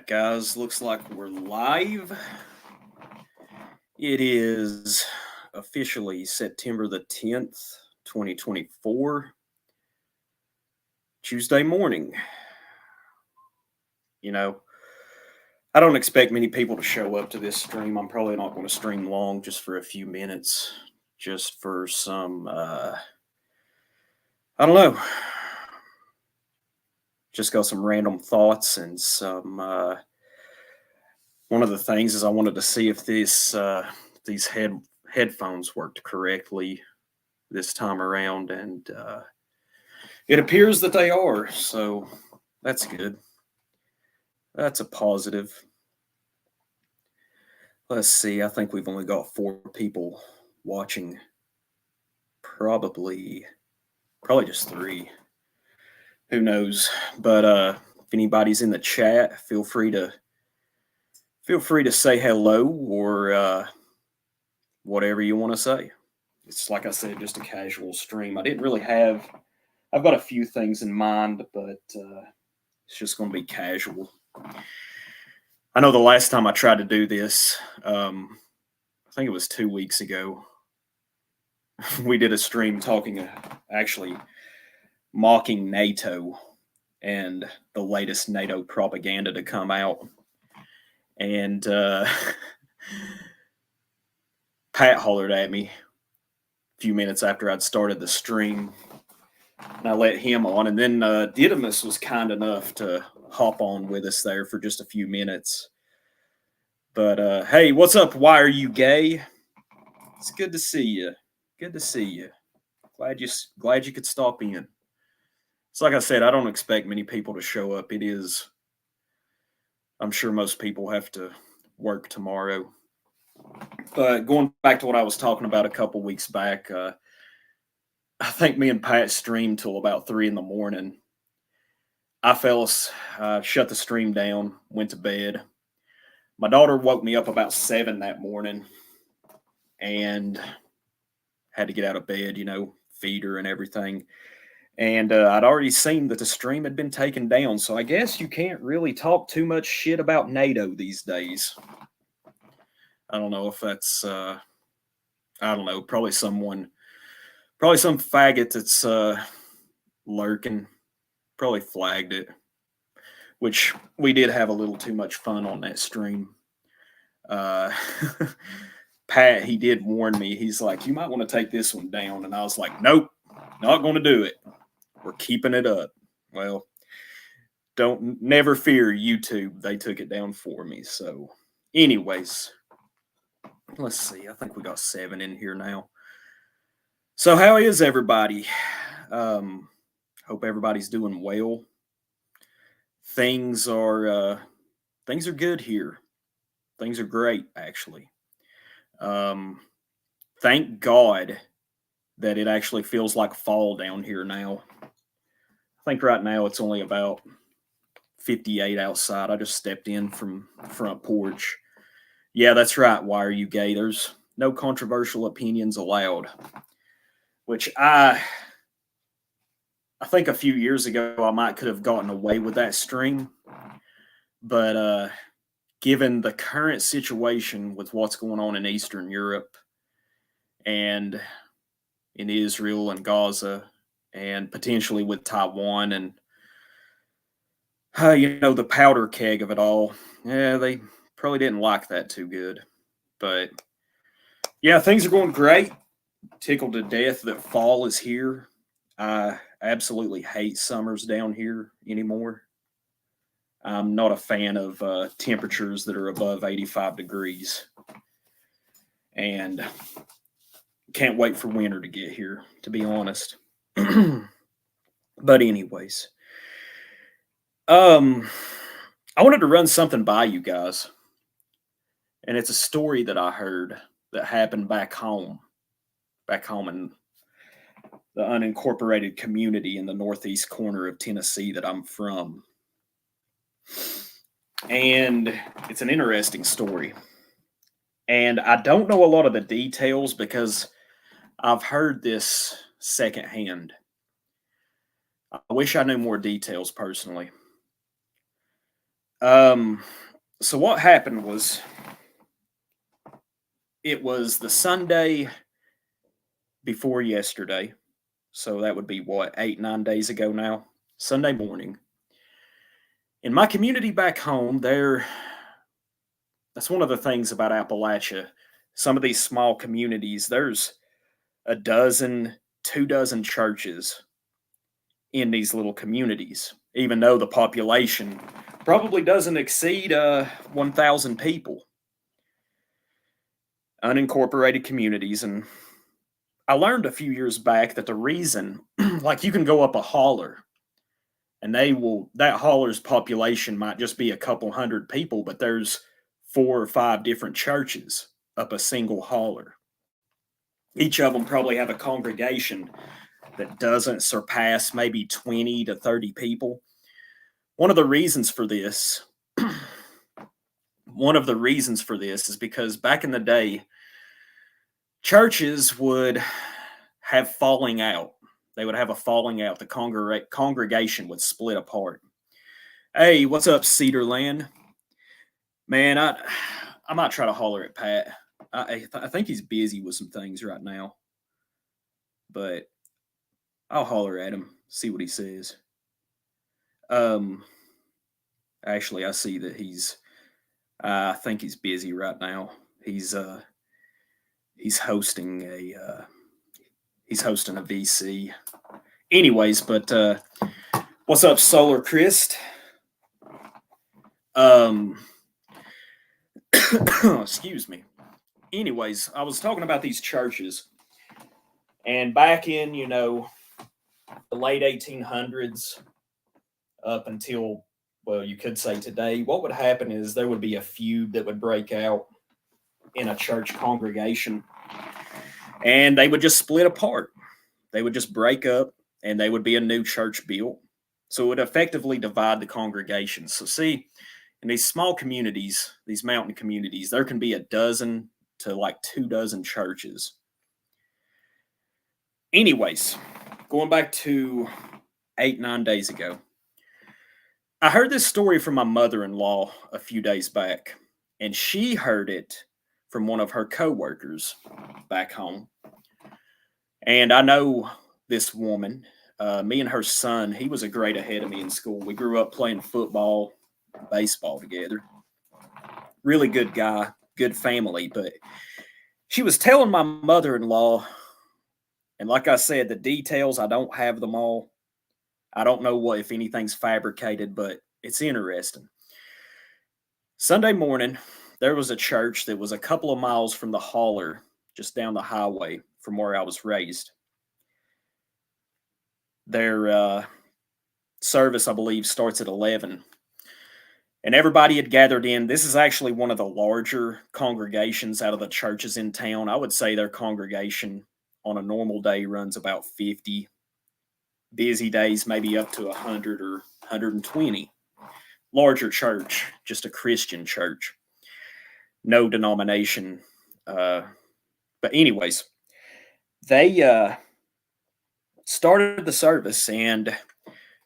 right, guys. Looks like we're live. It is officially September the 10th, 2024, Tuesday morning. You know, I don't expect many people to show up to this stream. I'm probably not going to stream long, just for a few minutes, just for some, I don't know, just got some random thoughts and some, one of the things is I wanted to see if these headphones worked correctly this time around, and it appears that they are. So that's good. That's a positive. Let's see. I think we've only got 4 people watching. Probably just 3. Who knows? But if anybody's in the chat, feel free to say hello or whatever you want to say. It's like I said, just a casual stream. I didn't really have. I've got a few things in mind, but it's just going to be casual. I know the last time I tried to do this, I think it was 2 weeks ago. We did a stream talking, actually mocking NATO and the latest NATO propaganda to come out. And Pat hollered at me a few minutes after I'd started the stream. And I let him on. And then Didymus was kind enough to hop on with us there for just a few minutes. But hey, what's up? Why are you gay? It's good to see you. Good to see you. Glad you could stop in. It's like I said, I don't expect many people to show up. It is, I'm sure most people have to work tomorrow. But going back to what I was talking about a couple weeks back, I think me and Pat streamed till about 3 in the morning. I shut the stream down, went to bed. My daughter woke me up about 7 that morning and had to get out of bed, feed her and everything. And I'd already seen that the stream had been taken down. So I guess you can't really talk too much shit about NATO these days. I don't know if that's, I don't know, probably some faggot that's lurking, probably flagged it, which we did have a little too much fun on that stream. Pat, he did warn me. He's like, you might want to take this one down. And I was like, nope, not going to do it. We're keeping it up. Well, never fear, YouTube. They took it down for me. So anyways, let's see. I think we got 7 in here now. So how is everybody? Hope everybody's doing well. Things are good here. Things are great, actually. Thank God that it actually feels like fall down here now. I think right now it's only about 58 outside. I just stepped in from the front porch. Yeah, that's right. Why are you gay? There's no controversial opinions allowed. Which I think a few years ago I could have gotten away with that stream. But given the current situation with what's going on in Eastern Europe and in Israel and Gaza and potentially with Taiwan and the powder keg of it all, yeah, they probably didn't like that too good. But yeah, things are going great. Tickled to death that fall is here. I absolutely hate summers down here anymore. I'm not a fan of temperatures that are above 85 degrees. And can't wait for winter to get here, to be honest. But anyways, I wanted to run something by you guys. And it's a story that I heard that happened back home in the unincorporated community in the northeast corner of Tennessee that I'm from. And it's an interesting story. And I don't know a lot of the details because I've heard this secondhand. I wish I knew more details personally. Um, so what happened was it was the Sunday before yesterday. So that would be what, 8, 9 days ago now? Sunday morning. In my community back home, that's one of the things about Appalachia. Some of these small communities, there's a dozen, 2 dozen churches in these little communities, even though the population probably doesn't exceed 1,000 people, unincorporated communities. And I learned a few years back that the reason, like you can go up a holler and that holler's population might just be a couple hundred people, but there's 4 or 5 different churches up a single holler. Each of them probably have a congregation that doesn't surpass maybe 20 to 30 people. One of the reasons for this, one of the reasons for this is because back in the day, churches would have falling out. They would have a falling out. The congregation would split apart. Hey, what's up, Cedarland? Man, I might try to holler at Pat. I think he's busy with some things right now, but I'll holler at him, see what he says. Um, Actually, I see that I think he's busy right now. He's hosting a VC. Anyways, but what's up, Solar Christ? Excuse me. Anyways, I was talking about these churches, and back in the late 1800s up until, well, you could say today, what would happen is there would be a feud that would break out in a church congregation, and they would just split apart. They would just break up, and they would be a new church built. So it would effectively divide the congregation. So see, in these small communities, these mountain communities, there can be a dozen to like 2 dozen churches. Anyways, going back to 8, 9 days ago, I heard this story from my mother-in-law a few days back, and she heard it from one of her coworkers back home. And I know this woman. Me and her son, he was a grade ahead of me in school. We grew up playing football, baseball together. Really good guy, good family. But she was telling my mother-in-law, and like I said, the details, I don't have them all. I don't know if anything's fabricated, but it's interesting. Sunday morning, there was a church that was a couple of miles from the holler, just down the highway from where I was raised. Their service, I believe, starts at 11. And everybody had gathered in. This is actually one of the larger congregations out of the churches in town. I would say their congregation on a normal day runs about 50. Busy days, maybe up to 100 or 120. Larger church, just a Christian church. No denomination. But anyways, they started the service, and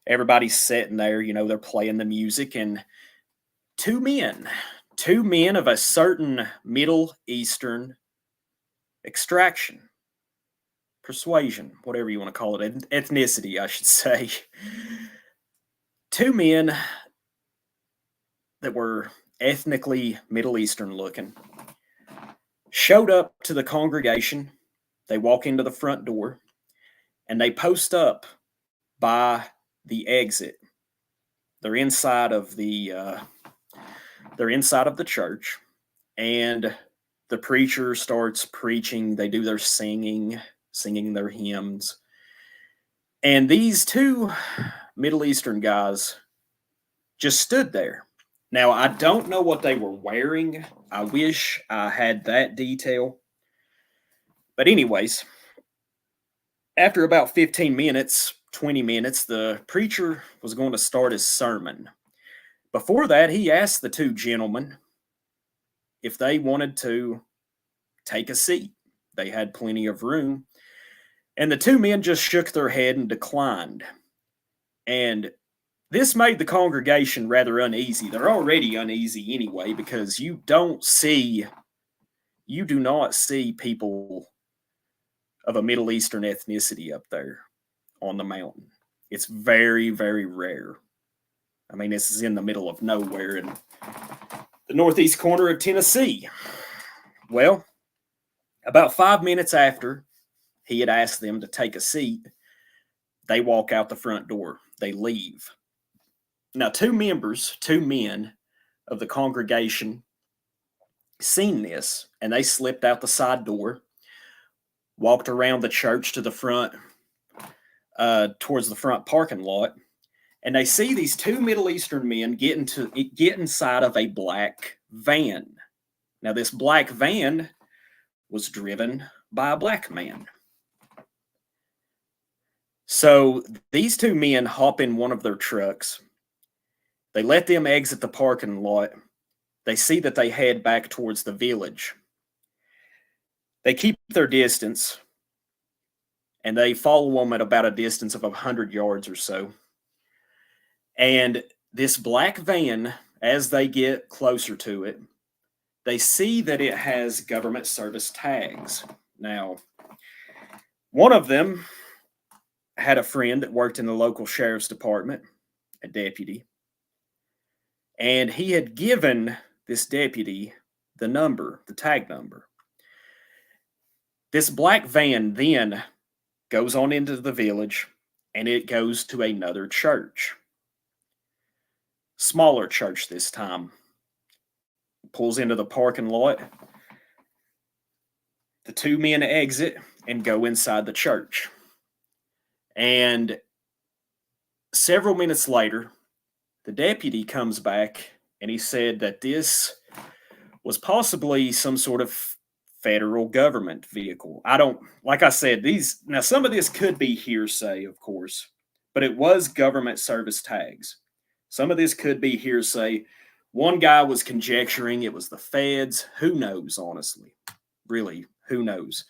everybody's sitting there, they're playing the music, and two men of a certain Middle Eastern extraction, persuasion, whatever you want to call it, ethnicity, I should say. Two men that were ethnically Middle Eastern looking showed up to the congregation. They walk into the front door, and they post up by the exit. They're inside of the church, and the preacher starts preaching. They do their singing their hymns. And these two Middle Eastern guys just stood there. Now, I don't know what they were wearing. I wish I had that detail. But anyways, after about 15 minutes, 20 minutes, the preacher was going to start his sermon. Before that, he asked the two gentlemen if they wanted to take a seat. They had plenty of room. And the two men just shook their head and declined. And This made the congregation rather uneasy. They're already uneasy anyway because you do not see people of a Middle Eastern ethnicity up there on the mountain. It's very, very rare. I mean, this is in the middle of nowhere in the northeast corner of Tennessee. Well, about 5 minutes after he had asked them to take a seat, they walk out the front door. They leave. Now, two men of the congregation seen this, and they slipped out the side door, walked around the church to the front, towards the front parking lot, and they see these two Middle Eastern men get inside of a black van. Now, this black van was driven by a black man. So these two men hop in one of their trucks. They let them exit the parking lot. They see that they head back towards the village. They keep their distance, and they follow them at about a distance of 100 yards or so. And this black van, as they get closer to it, they see that it has government service tags. Now, one of them had a friend that worked in the local sheriff's department, a deputy, and he had given this deputy the tag number. This black van then goes on into the village, and it goes to another church. Smaller church this time. Pulls into the parking lot. The two men exit and go inside the church. And several minutes later, the deputy comes back and he said that this was possibly some sort of federal government vehicle. Like I said, some of this could be hearsay, of course, but it was government service tags. Some of this could be hearsay. One guy was conjecturing it was the feds. Who knows, honestly? Really, who knows?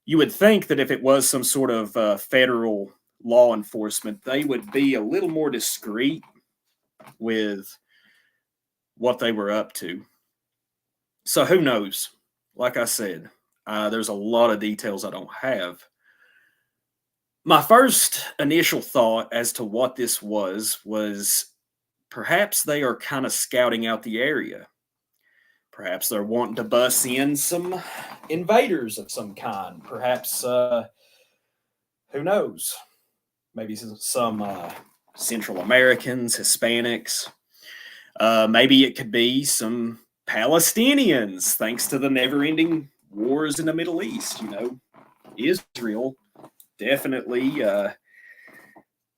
You would think that if it was some sort of federal law enforcement, they would be a little more discreet with what they were up to. So who knows? Like I said, there's a lot of details I don't have. My first initial thought as to what this was perhaps they are kind of scouting out the area. Perhaps they're wanting to bus in some invaders of some kind. Perhaps, who knows? Maybe some Central Americans, Hispanics. Maybe it could be some Palestinians, thanks to the never-ending wars in the Middle East. Israel definitely.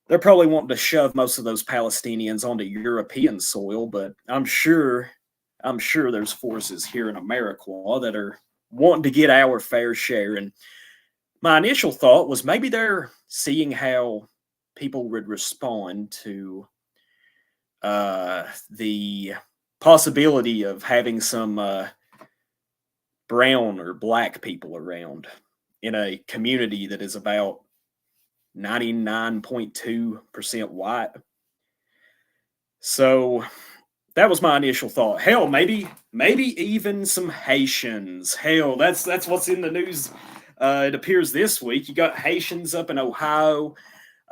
They're probably wanting to shove most of those Palestinians onto European soil, but I'm sure there's forces here in America that are wanting to get our fair share. And my initial thought was maybe they're seeing how people would respond to the possibility of having some brown or black people around in a community that is about 99.2% white. So that was my initial thought. Hell, maybe even some Haitians. Hell, that's what's in the news. It appears this week. You got Haitians up in Ohio.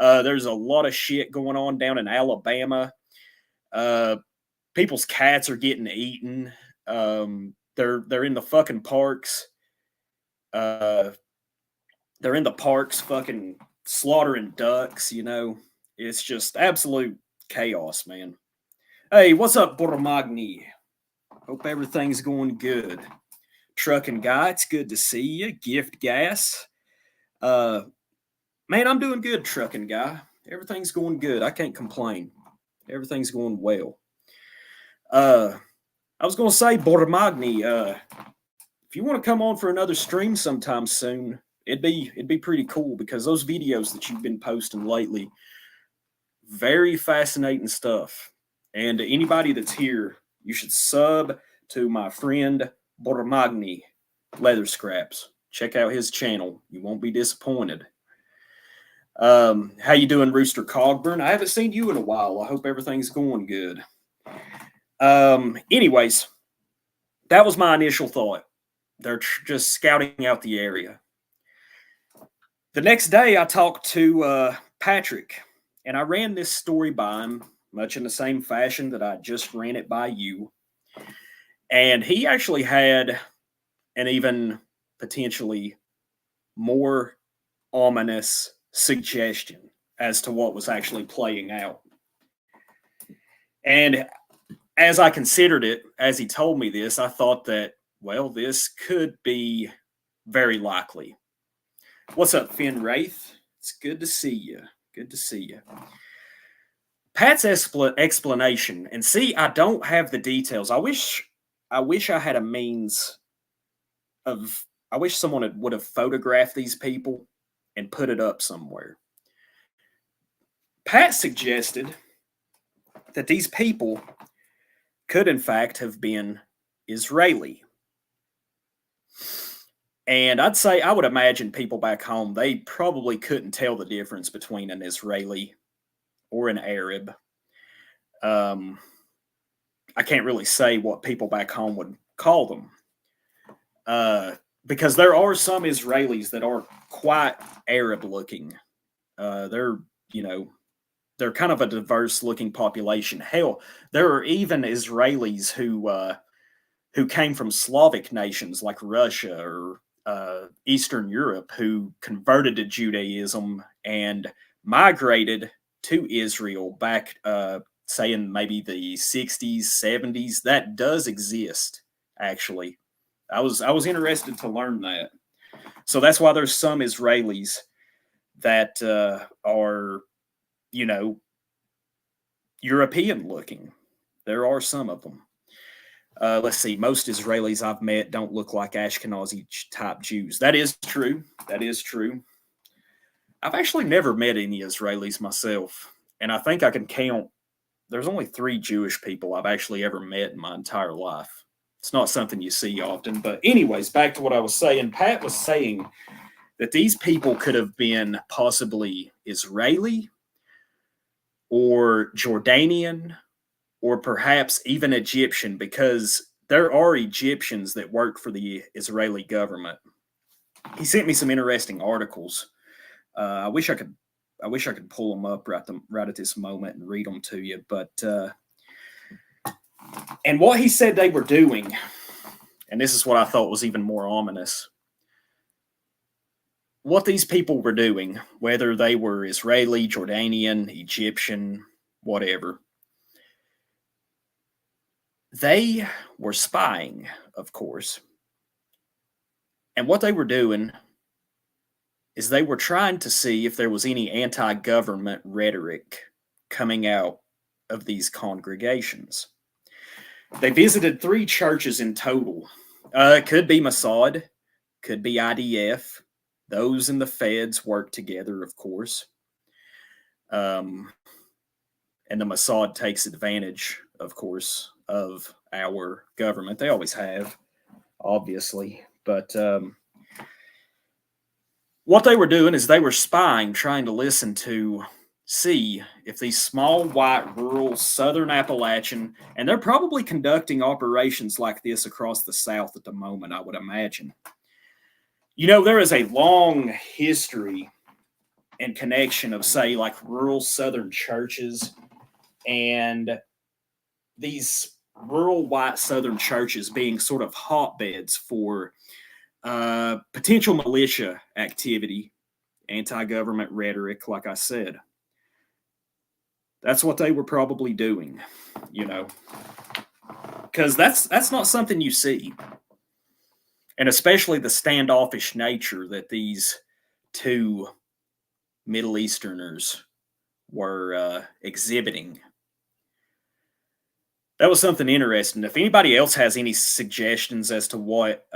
There's a lot of shit going on down in Alabama. People's cats are getting eaten. They're in the fucking parks. They're in the parks fucking slaughtering ducks, It's just absolute chaos, man. Hey, what's up, Boromagni? Hope everything's going good. Trucking guy, it's good to see you. Gift gas. Man, I'm doing good, trucking guy. Everything's going good. I can't complain. Everything's going well. I was going to say, Boromagni, if you want to come on for another stream sometime soon, it'd be pretty cool, because those videos that you've been posting lately, very fascinating stuff. And anybody that's here, you should sub to my friend Boromagni Leather Scraps. Check out his channel. You won't be disappointed. How you doing, Rooster Cogburn? I haven't seen you in a while. I hope everything's going good. Anyways, that was my initial thought. They're just scouting out the area. The next day, I talked to Patrick, and I ran this story by him, much in the same fashion that I just ran it by you. And he actually had an even potentially more ominous suggestion as to what was actually playing out. And as I considered it, as he told me this, I thought that, well, this could be very likely. What's up, Finn Wraith? It's good to see you. Good to see you. Pat's explanation, and see, I don't have the details. I wish I had a means of. I wish someone would have photographed these people and put it up somewhere. Pat suggested that these people could, in fact, have been Israeli. And I'd say, I would imagine people back home, they probably couldn't tell the difference between an Israeli or an Arab. I can't really say what people back home would call them. Because there are some Israelis that are quite Arab looking. They're kind of a diverse looking population. Hell, there are even Israelis who came from Slavic nations like Russia or Eastern Europe who converted to Judaism and migrated to Israel back, say in maybe the 60s, 70s. That does exist, actually. I was interested to learn that. So that's why there's some Israelis that are, European looking. There are some of them. Let's see. Most Israelis I've met don't look like Ashkenazi type Jews. That is true. That is true. I've actually never met any Israelis myself, and I think I can count. There's only 3 Jewish people I've actually ever met in my entire life. It's not something you see often. But anyways, back to what I was saying. Pat was saying that these people could have been possibly Israeli or Jordanian or perhaps even Egyptian, because there are Egyptians that work for the Israeli government. He sent me some interesting articles. I wish I could pull them up right at this moment and read them to you. But and what he said they were doing, and this is what I thought was even more ominous. What these people were doing, whether they were Israeli, Jordanian, Egyptian, whatever, they were spying, of course. And what they were doing is they were trying to see if there was any anti-government rhetoric coming out of these congregations. They visited 3 churches in total. It could be Mossad, could be IDF. Those and the feds work together, of course. And the Mossad takes advantage, of course, of our government. They always have, obviously. But what they were doing is they were spying, trying to listen to see if these small, white, rural, southern Appalachian, and they're probably conducting operations like this across the South at the moment, I would imagine. There is a long history and connection of, say, like rural southern churches and these rural white southern churches being sort of hotbeds for potential militia activity, anti-government rhetoric, like I said. That's what they were probably doing, because that's not something you see. And especially the standoffish nature that these 2 Middle Easterners were exhibiting. That was something interesting. If anybody else has any suggestions as to what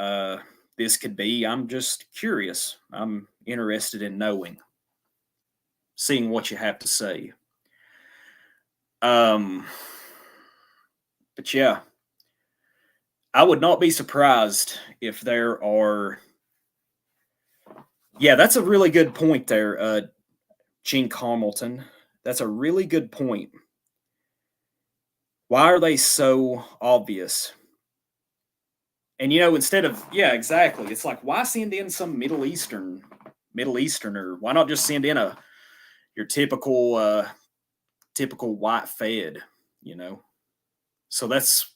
this could be, I'm just curious. I'm interested in knowing, seeing what you have to say. But yeah, I would not be surprised if there are. Yeah, that's a really good point there. Gene Carmelton, that's a really good point. Why are they so obvious? And instead of yeah, exactly. It's like why send in some Middle Easterner? Why not just send in your typical white Fed? You know. So that's.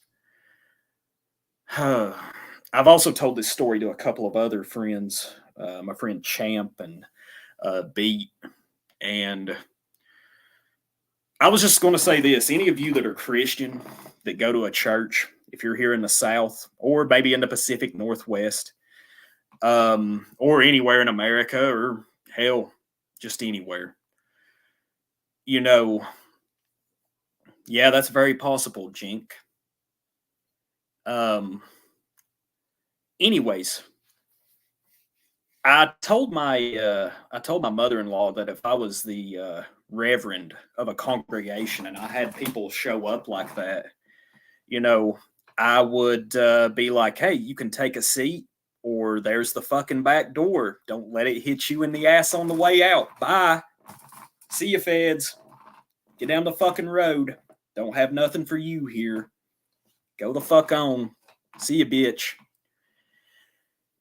I've also told this story to a couple of other friends, my friend Champ and Beat, and I was just going to say this: any of you that are Christian that go to a church, if you're here in the South or maybe in the Pacific Northwest, or anywhere in America, or hell, just anywhere, you know, yeah, that's very possible, Jink. Um, anyways, I told my mother in law that if I was the reverend of a congregation and I had people show up like that, you know, I would be like, hey, you can take a seat, or there's the fucking back door. Don't let it hit you in the ass on the way out. Bye. See you, feds. Get down the fucking road. Don't have nothing for you here. Go the fuck on. See you, bitch.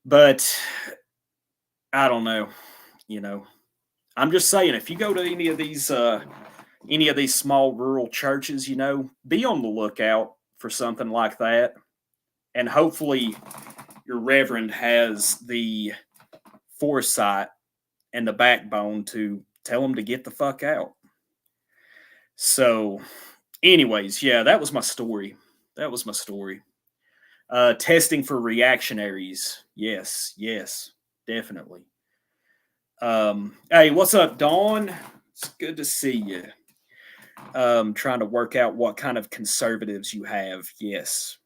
But I don't know. I'm just saying, if you go to any of these small rural churches, be on the lookout for something like that, and hopefully your reverend has the foresight and the backbone to tell them to get the fuck out. So, anyways, yeah, that was my story. Testing for reactionaries. Yes, definitely. Hey, what's up, Dawn? It's good to see you. Trying to work out what kind of conservatives you have. Yes.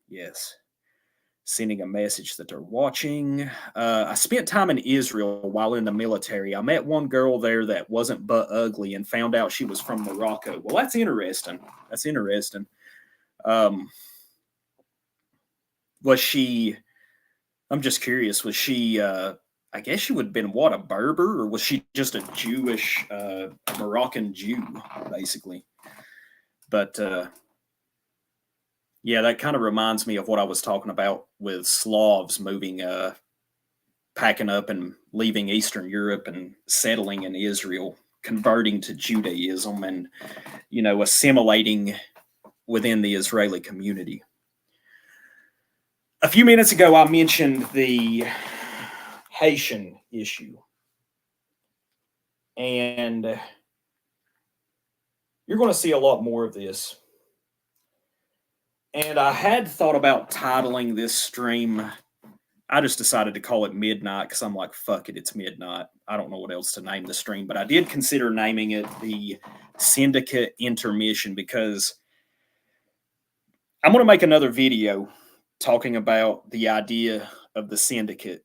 Sending a message that they're watching. I spent time in Israel while in the military. I met one girl there that wasn't but ugly and found out she was from Morocco. Well, that's interesting. Was she, I'm just curious, was she, I guess she would have been what, a Berber, or was she just a Jewish, a Moroccan Jew, basically? But yeah, that kind of reminds me of what I was talking about with Slavs moving, packing up and leaving Eastern Europe and settling in Israel, converting to Judaism, and assimilating within the Israeli community. A few minutes ago, I mentioned the Haitian issue, and you're going to see a lot more of this. And I had thought about titling this stream. I just decided to call it Midnight because I'm like, fuck it, it's midnight. I don't know what else to name the stream, but I did consider naming it the Syndicate Intermission because I'm going to make another video talking about the idea of the Syndicate.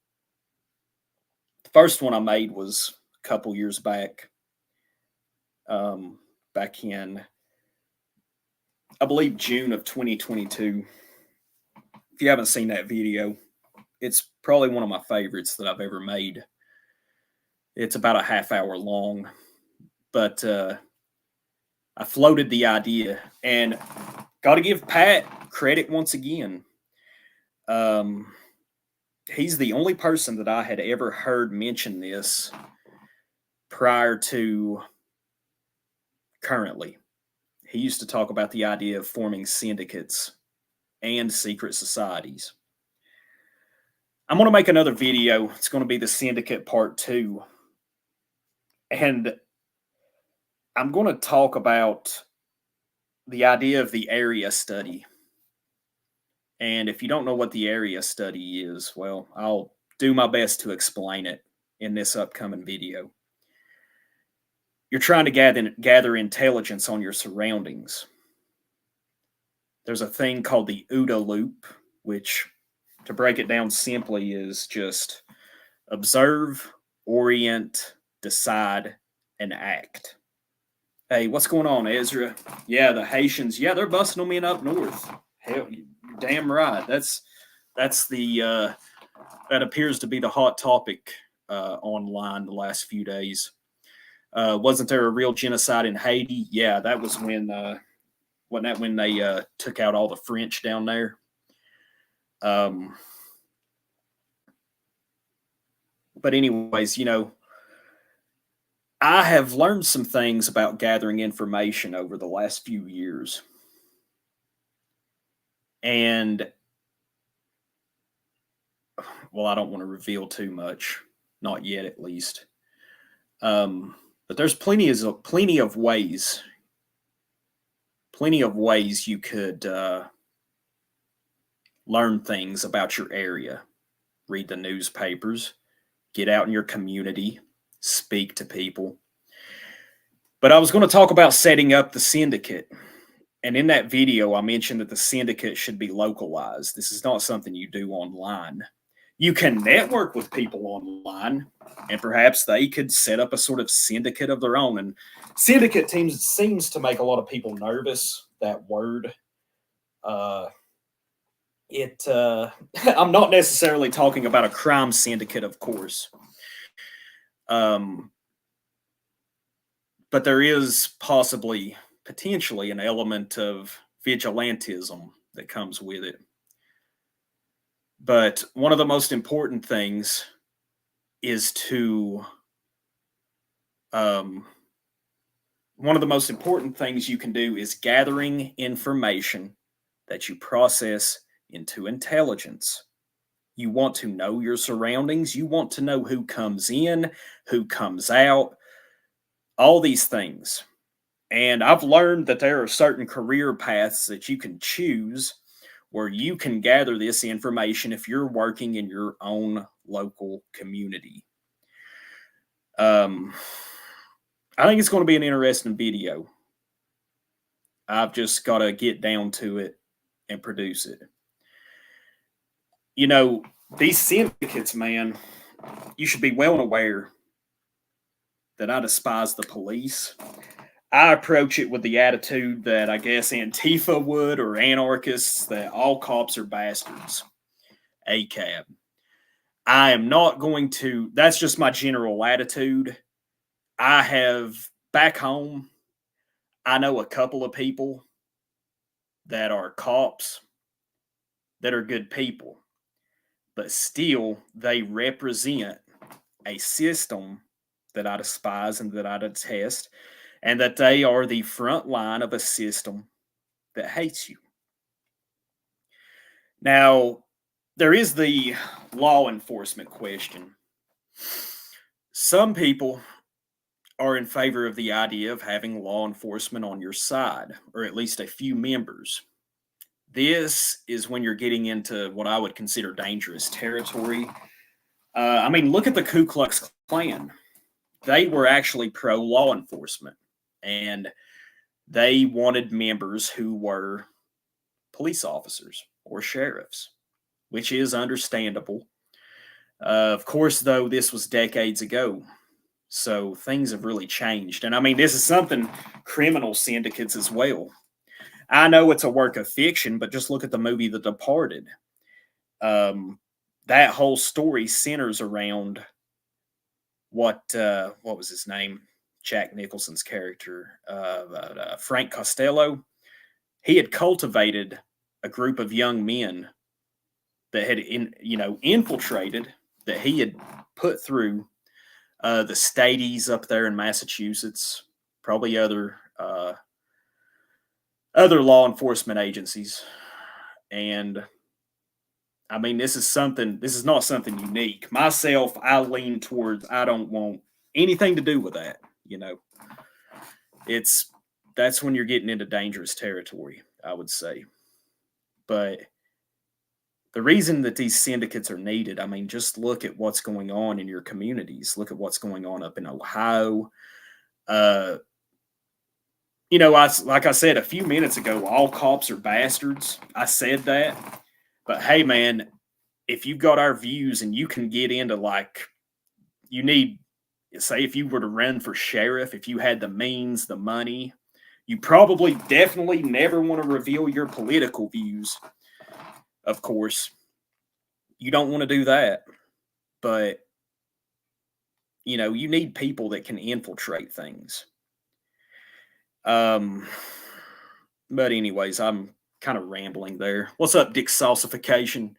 The first one I made was a couple years back, back in, I believe, June of 2022. If you haven't seen that video, it's probably one of my favorites that I've ever made. It's about a half hour long, but I floated the idea, and got to give Pat credit once again. He's the only person that I had ever heard mention this prior to currently. He used to talk about the idea of forming syndicates and secret societies. I'm going to make another video. It's going to be the Syndicate Part 2. And I'm going to talk about the idea of the area study. And if you don't know what the area study is, well, I'll do my best to explain it in this upcoming video. You're trying to gather intelligence on your surroundings. There's a thing called the OODA loop, which, to break it down simply, is just observe, orient, decide, and act. Hey, what's going on, Ezra? Yeah, the Haitians. Yeah, they're busting them in up north. Hell, you're damn right. That's the that appears to be the hot topic online the last few days. Wasn't there a real genocide in Haiti? Yeah, that was when wasn't that when they took out all the French down there? Um, but anyways, I have learned some things about gathering information over the last few years. And well, I don't want to reveal too much, not yet at least. But there's plenty of ways you could learn things about your area. Read the newspapers, get out in your community, speak to people. But I was going to talk about setting up the syndicate. And in that video, I mentioned that the syndicate should be localized. This is not something you do online. You can network with people online, and perhaps they could set up a sort of syndicate of their own. And syndicate teams seems to make a lot of people nervous, that word. I'm not necessarily talking about a crime syndicate, of course. But there is potentially an element of vigilantism that comes with it. But one of the most important things is one of the most important things you can do is gathering information that you process into intelligence. You want to know your surroundings. You want to know who comes in, who comes out, all these things. And I've learned that there are certain career paths that you can choose where you can gather this information if you're working in your own local community. I think it's going to be an interesting video. I've just got to get down to it and produce it. These syndicates, man, you should be well aware that I despise the police. I approach it with the attitude that I guess Antifa would, or anarchists, that all cops are bastards. ACAB. I am not going to, that's just my general attitude. I have, back home, I know a couple of people that are cops that are good people, but still they represent a system that I despise and that I detest, and that they are the front line of a system that hates you. Now, there is the law enforcement question. Some people are in favor of the idea of having law enforcement on your side, or at least a few members. This is when you're getting into what I would consider dangerous territory. Look at the Ku Klux Klan. They were actually pro law enforcement, and they wanted members who were police officers or sheriffs, which is understandable. Of course, though, this was decades ago, so things have really changed. And this is something criminal syndicates as well. I know it's a work of fiction, but just look at the movie The Departed. That whole story centers around what was his name? Jack Nicholson's character, Frank Costello. He had cultivated a group of young men that had infiltrated, that he had put through the Stadies up there in Massachusetts, probably other law enforcement agencies. And this is not something unique. Myself, I lean towards, I don't want anything to do with that. That's when you're getting into dangerous territory, I would say. But the reason that these syndicates are needed, just look at what's going on in your communities. Look at what's going on up in Ohio. Like I said a few minutes ago, all cops are bastards. I said that. But hey, man, if you've got our views and you can get into say if you were to run for sheriff, if you had the means, the money, you probably definitely never want to reveal your political views. Of course, you don't want to do that. But you need people that can infiltrate things. Um, but anyways, I'm kind of rambling there. What's up, Dick Salsification?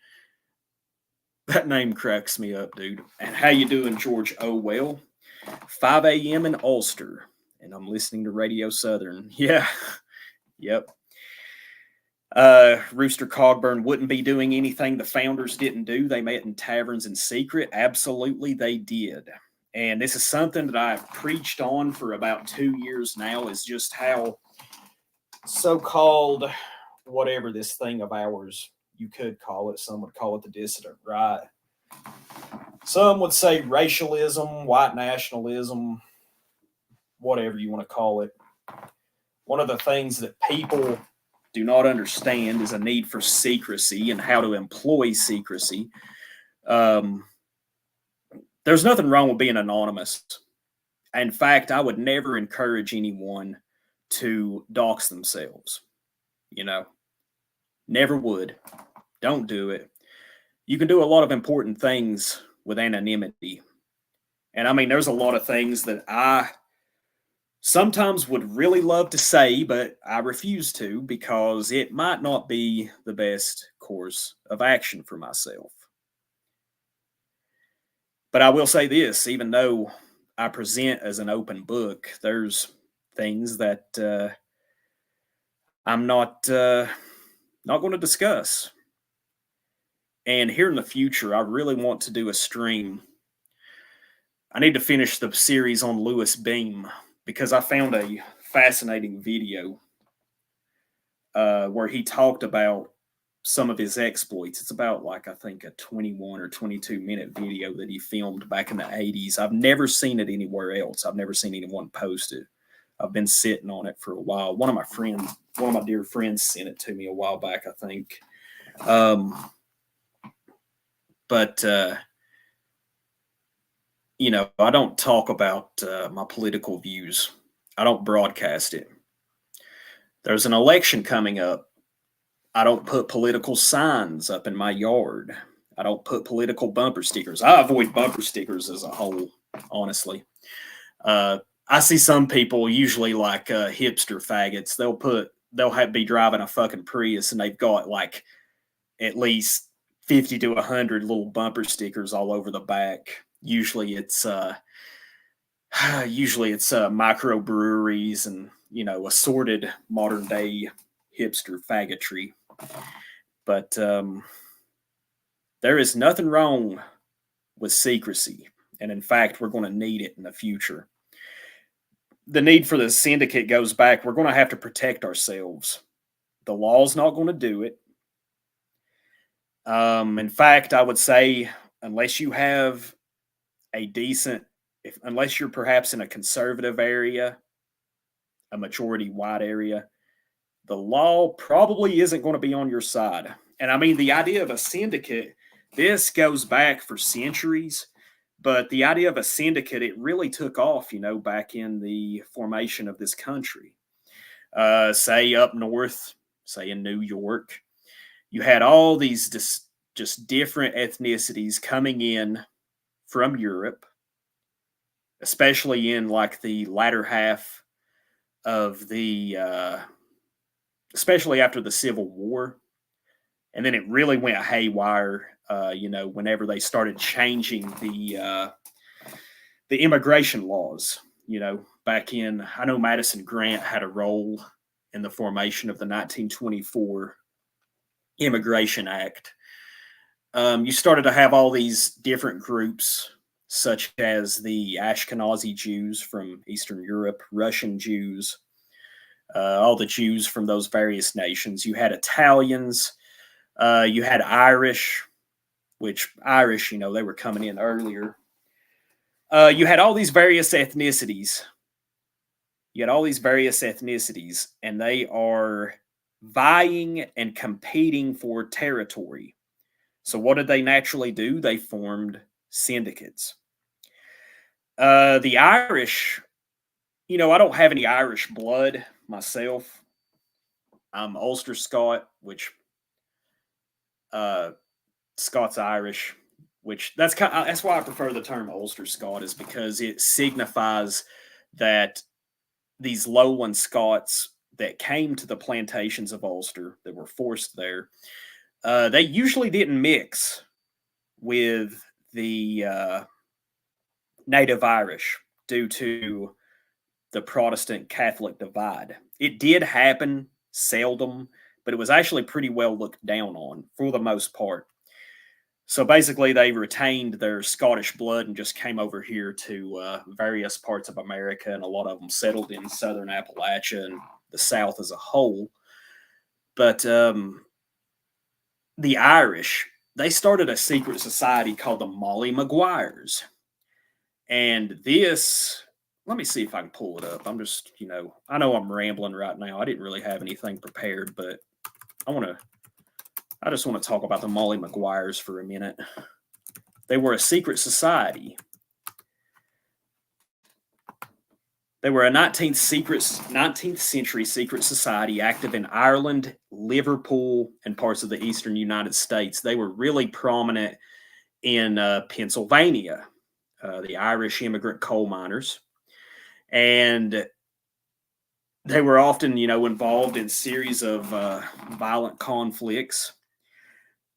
That name cracks me up, dude. And how you doing, George? Oh well, 5 a.m. in Ulster, and I'm listening to Radio Southern. Yeah, yep. Rooster Cogburn wouldn't be doing anything the founders didn't do. They met in taverns in secret. Absolutely, they did. And this is something that I've preached on for about 2 years now, is just how so-called whatever this thing of ours you could call it, some would call it the dissident right. Some would say racialism, white nationalism, whatever you want to call it. One of the things that people do not understand is a need for secrecy and how to employ secrecy. There's nothing wrong with being anonymous. In fact, I would never encourage anyone to dox themselves. Never would. Don't do it. You can do a lot of important things with anonymity. And I mean, there's a lot of things that I sometimes would really love to say, but I refuse to because it might not be the best course of action for myself. But I will say this, even though I present as an open book, there's things that I'm not going to discuss. And here in the future, I really want to do a stream. I need to finish the series on Lewis Beam because I found a fascinating video where he talked about some of his exploits. It's about, like, I think a 21 or 22-minute video that he filmed back in the 80s. I've never seen it anywhere else. I've never seen anyone post it. I've been sitting on it for a while. One of my dear friends sent it to me a while back, I think. But I don't talk about my political views. I don't broadcast it. There's an election coming up. I don't put political signs up in my yard. I don't put political bumper stickers. I avoid bumper stickers as a whole, honestly. I see some people, usually like hipster faggots, they'll be driving a fucking Prius and they've got like at least 50 to 100 little bumper stickers all over the back. Usually it's microbreweries and assorted modern day hipster faggotry. But there is nothing wrong with secrecy, and in fact, we're going to need it in the future. The need for the syndicate goes back. We're going to have to protect ourselves. The law's not going to do it. In fact, I would say unless you have unless you're perhaps in a conservative area, a majority white area, the law probably isn't going to be on your side. And I mean, the idea of a syndicate, this goes back for centuries, but the idea of a syndicate, it really took off, back in the formation of this country. Say up north, say in New York, you had all these just different ethnicities coming in from Europe, especially in like the latter half of especially after the Civil War. And then it really went haywire, whenever they started changing the immigration laws. Back in, I know Madison Grant had a role in the formation of the 1924 Immigration Act. You started to have all these different groups, such as the Ashkenazi Jews from Eastern Europe, Russian Jews, all the Jews from those various nations. You had Italians, you had Irish, which Irish, they were coming in earlier. You had all these various ethnicities. And they are vying and competing for territory. So what did they naturally do? They formed syndicates. The Irish, I don't have any Irish blood myself. I'm Ulster Scot, which Scots Irish, which that's why I prefer the term Ulster Scot, is because it signifies that these lowland Scots that came to the plantations of Ulster that were forced there, they usually didn't mix with the native Irish due to the Protestant Catholic divide. It did happen seldom, but it was actually pretty well looked down on for the most part. So basically, they retained their Scottish blood and just came over here to various parts of America, and a lot of them settled in southern Appalachia and the South as a whole. But the Irish, they started a secret society called the Molly Maguires. And this, let me see if I can pull it up. I'm just, I know I'm rambling right now. I didn't really have anything prepared, but I just want to talk about the Molly Maguires for a minute. They were a secret society. They were a 19th century secret society active in Ireland, Liverpool, and parts of the eastern United States. They were really prominent in Pennsylvania, the Irish immigrant coal miners. And they were often, involved in series of violent conflicts.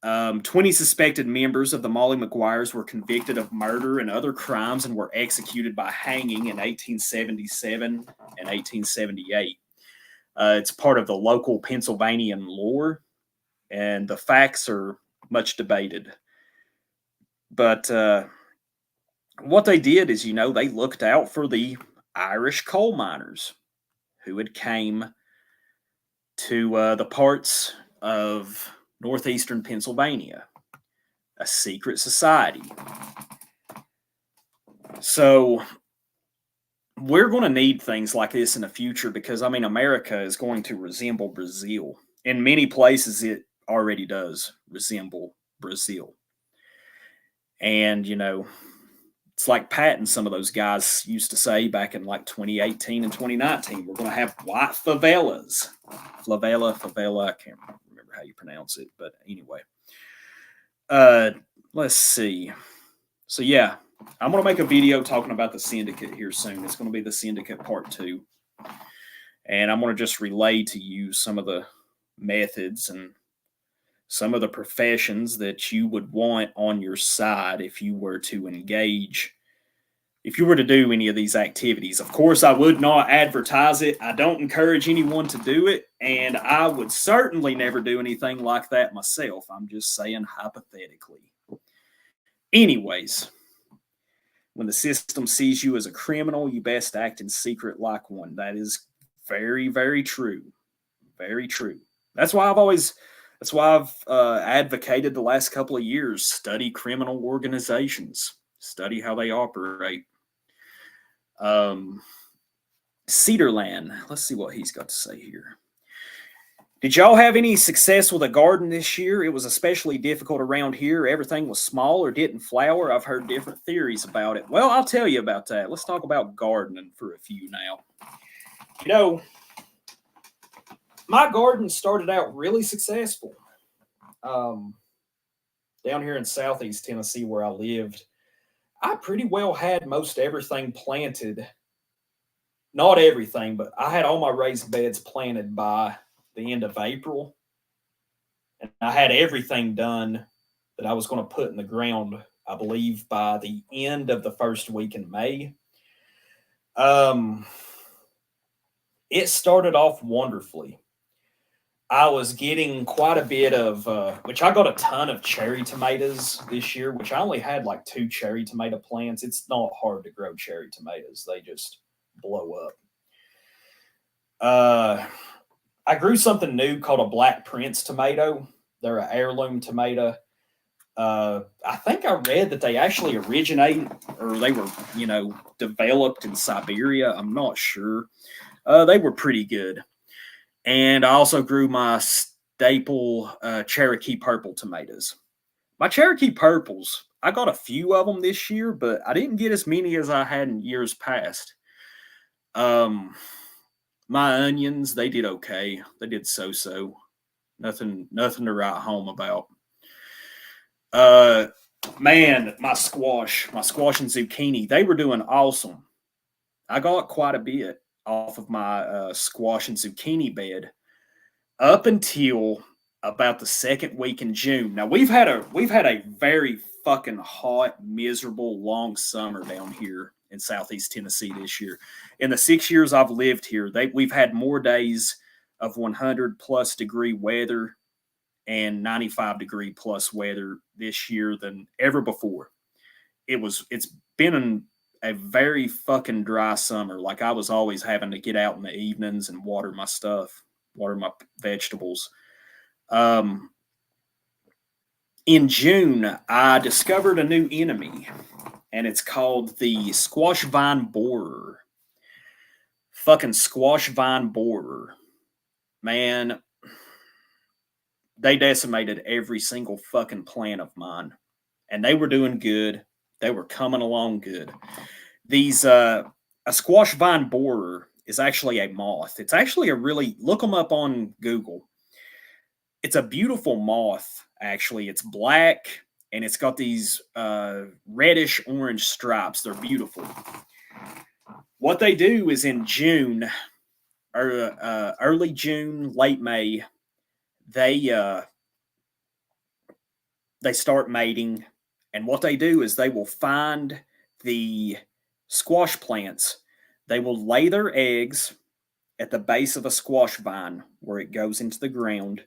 20 suspected members of the Molly Maguires were convicted of murder and other crimes and were executed by hanging in 1877 and 1878. It's part of the local Pennsylvanian lore, and the facts are much debated. But what they did is, they looked out for the Irish coal miners who had came to the parts of northeastern Pennsylvania, a secret society. So we're going to need things like this in the future because, America is going to resemble Brazil. In many places, it already does resemble Brazil. And, it's like Pat and some of those guys used to say back in like 2018 and 2019, we're going to have white favelas. Favela, I can't remember how you pronounce it, but anyway. Let's see. So yeah, I'm going to make a video talking about the Syndicate here soon. It's going to be the Syndicate Part 2. And I'm going to just relay to you some of the methods and some of the professions that you would want on your side if you were to engage, if you were to do any of these activities. Of course, I would not advertise it. I don't encourage anyone to do it, and I would certainly never do anything like that myself. I'm just saying hypothetically. Anyways, when the system sees you as a criminal, you best act in secret like one. That is very, very true. Very true. That's why I've advocated the last couple of years, study criminal organizations, study how they operate. Cedarland, let's see what he's got to say here. Did y'all have any success with a garden this year? It was especially difficult around here. Everything was small or didn't flower. I've heard different theories about it. Well, I'll tell you about that. Let's talk about gardening for a few now. My garden started out really successful. Down here in southeast Tennessee where I lived, I pretty well had most everything planted. Not everything, but I had all my raised beds planted by the end of April. And I had everything done that I was going to put in the ground, I believe, by the end of the first week in May. It started off wonderfully. I was getting quite a bit of, which I got a ton of cherry tomatoes this year, which I only had like 2 cherry tomato plants. It's not hard to grow cherry tomatoes. They just blow up. I grew something new called a Black Prince tomato. They're an heirloom tomato. I think I read that they actually originated, or they were, developed in Siberia. I'm not sure. They were pretty good. And I also grew my staple Cherokee purple tomatoes. My Cherokee purples, I got a few of them this year, but I didn't get as many as I had in years past. My onions, they did okay. They did so-so. Nothing to write home about. Man, my squash and zucchini, they were doing awesome. I got quite a bit off of my squash and zucchini bed up until about the second week in June. Now we've had a very fucking hot, miserable, long summer down here in Southeast Tennessee this year. In the 6 years I've lived here, we've had more days of 100 plus degree weather and 95-degree plus weather this year than ever before. It's been a very fucking dry summer. Like I was always having to get out in the evenings and water my stuff, water my vegetables. Um, in June, I discovered a new enemy, and it's called the squash vine borer. Fucking squash vine borer, man. They decimated every single fucking plant of mine, and they were doing good. They were coming along good. These a squash vine borer is actually a moth. It's actually a really look them up on Google. It's a beautiful moth. Actually, it's black and it's got these reddish orange stripes. They're beautiful. What they do is in June or early June, late May, they uh, they start mating, and what they do is they will find the squash plants. They will lay their eggs at the base of a squash vine where it goes into the ground.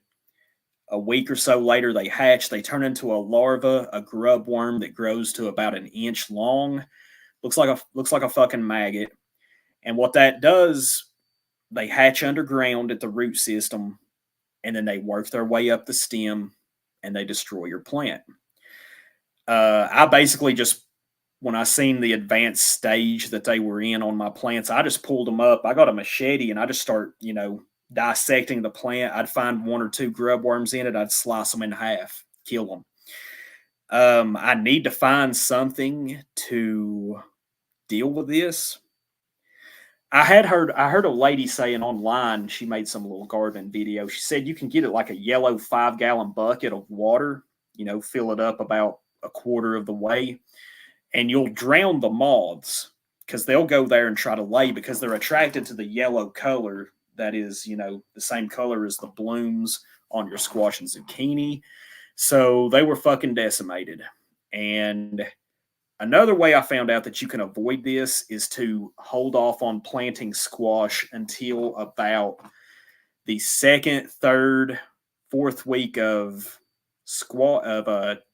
A week or so later, they hatch. They turn into a larva, a grub worm that grows to about an inch long. Looks like a fucking maggot. And what that does, they hatch underground at the root system, and then they work their way up the stem, and they destroy your plant. I basically just when I seen the advanced stage that they were in on my plants, I just pulled them up. I got a machete and I just start, dissecting the plant. I'd find one or two grub worms in it. I'd slice them in half, kill them. I need to find something to deal with this. I heard a lady saying online, she made some little gardening video. She said you can get it like a yellow 5 gallon bucket of water, fill it up about a quarter of the way, and you'll drown the moths because they'll go there and try to lay because they're attracted to the yellow color that is, the same color as the blooms on your squash and zucchini. So they were fucking decimated. And another way I found out that you can avoid this is to hold off on planting squash until about the second, third, fourth week of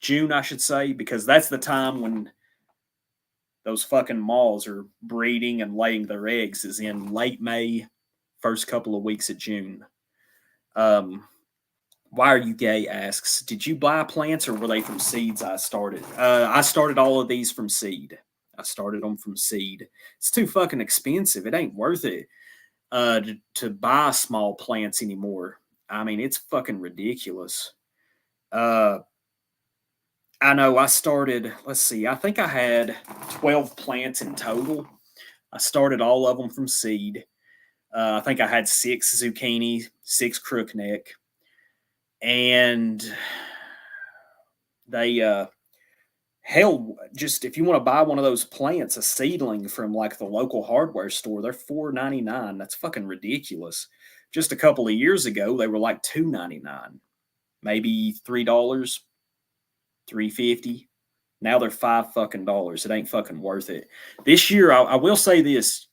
June, I should say, because that's the time when those fucking moths are breeding and laying their eggs. Is in late May, first couple of weeks of June. Why are you gay? Asks, did you buy plants or were they from seeds? I started all of these from seed. I started them from seed. It's too fucking expensive. It ain't worth it to buy small plants anymore. I mean, it's fucking ridiculous. Uh, I know I started, let's see, I think I had 12 plants in total. I started all of them from seed. I think I had 6 zucchini, 6 crookneck, and they hell, just if you want to buy one of those plants, a seedling from like the local hardware store, they're $4.99. That's fucking ridiculous. Just a couple of years ago, they were like $2.99, maybe $3, $3.50. Now they're $5 fucking. It ain't fucking worth it. This year, I will say this: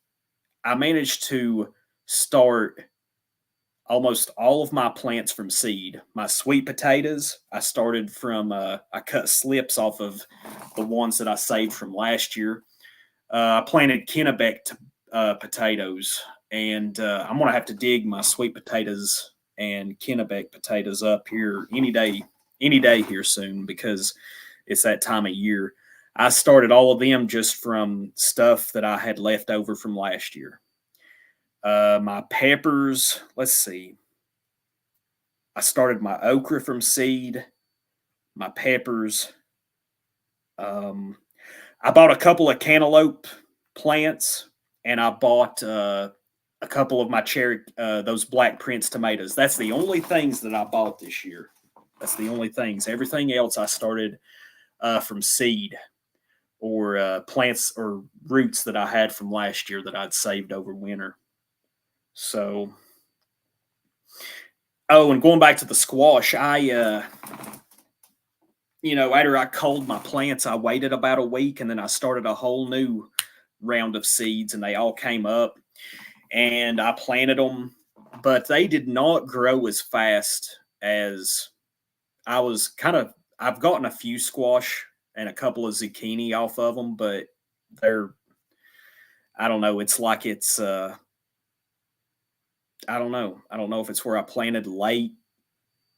I managed to start almost all of my plants from seed. My sweet potatoes, I started from, I cut slips off of the ones that I saved from last year. I planted Kennebec potatoes, and I'm going to have to dig my sweet potatoes and Kennebec potatoes up here any day here soon because it's that time of year. I started all of them just from stuff that I had left over from last year. My peppers, let's see. I started my okra from seed, my peppers. I bought a couple of cantaloupe plants, and I bought a couple of my cherry, those Black Prince tomatoes. That's the only things that I bought this year. That's the only things. Everything else I started from seed or plants or roots that I had from last year that I'd saved over winter. So, oh, and going back to the squash, after I culled my plants, I waited about a week and then I started a whole new round of seeds and they all came up and I planted them, but they did not grow as fast as I was I've gotten a few squash and a couple of zucchini off of them, but they're, I don't know. It's like I don't know. I don't know if it's where I planted late.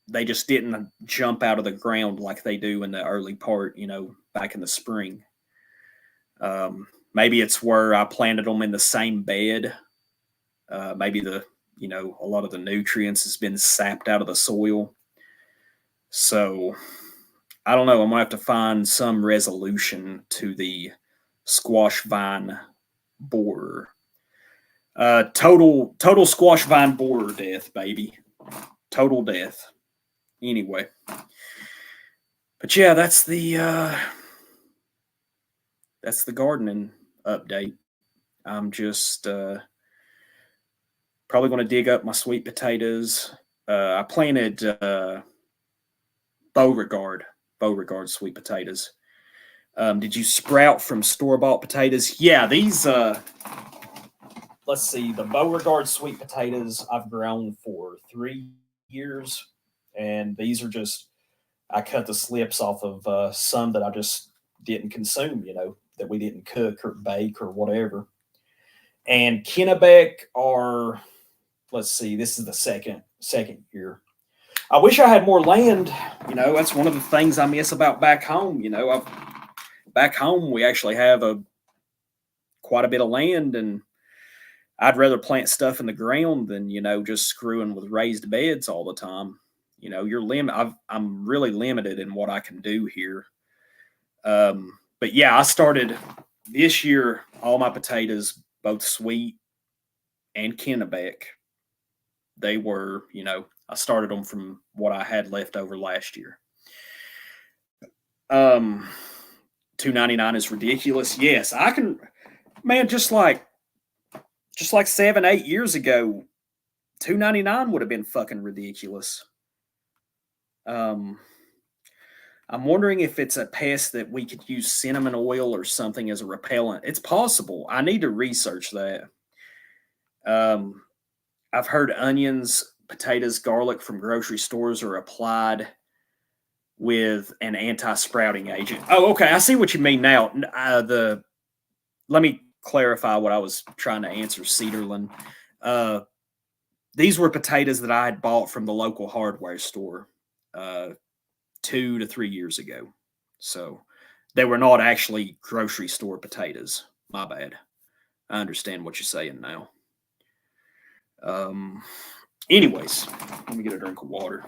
They just didn't jump out of the ground like they do in the early part, back in the spring. Maybe it's where I planted them in the same bed. Maybe a lot of the nutrients has been sapped out of the soil. So I don't know. I'm gonna have to find some resolution to the squash vine borer. Total squash vine borer death, baby. Total death. Anyway, but yeah, that's the gardening update. I'm just probably going to dig up my sweet potatoes. I planted Beauregard sweet potatoes. Did you sprout from store-bought potatoes? Yeah, these let's see, the Beauregard sweet potatoes I've grown for 3 years, and these are just, I cut the slips off of some that I just didn't consume, that we didn't cook or bake or whatever. And Kennebec are, let's see, this is the second year. I wish I had more land. That's one of the things I miss about back home. Back home we actually have quite a bit of land, and I'd rather plant stuff in the ground than just screwing with raised beds all the time. I'm really limited in what I can do here. But yeah, I started this year all my potatoes, both sweet and Kennebec. They were, I started them from what I had left over last year. $2.99 is ridiculous. Yes, I can, man. Just like 7-8 years ago, $2.99 would have been fucking ridiculous. I'm wondering if it's a pest that we could use cinnamon oil or something as a repellent. It's possible. I need to research that. I've heard onions, potatoes, garlic from grocery stores are applied with an anti-sprouting agent. Oh, okay. I see what you mean now. Let me clarify what I was trying to answer, Cedarland. These were potatoes that I had bought from the local hardware store 2 to 3 years ago. So they were not actually grocery store potatoes. My bad. I understand what you're saying now. Anyways, let me get a drink of water.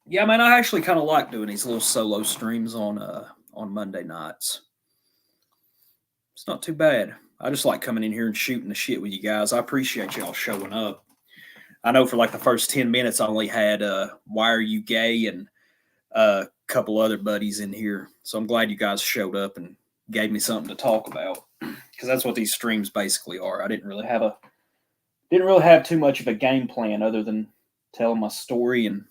Yeah, man, I actually kind of like doing these little solo streams on Monday nights. It's not too bad. I just like coming in here and shooting the shit with you guys. I appreciate y'all showing up. I know for like the first 10 minutes I only had Why Are You Gay and a couple other buddies in here. So I'm glad you guys showed up and gave me something to talk about, because that's what these streams basically are. I didn't really have too much of a game plan other than telling my story and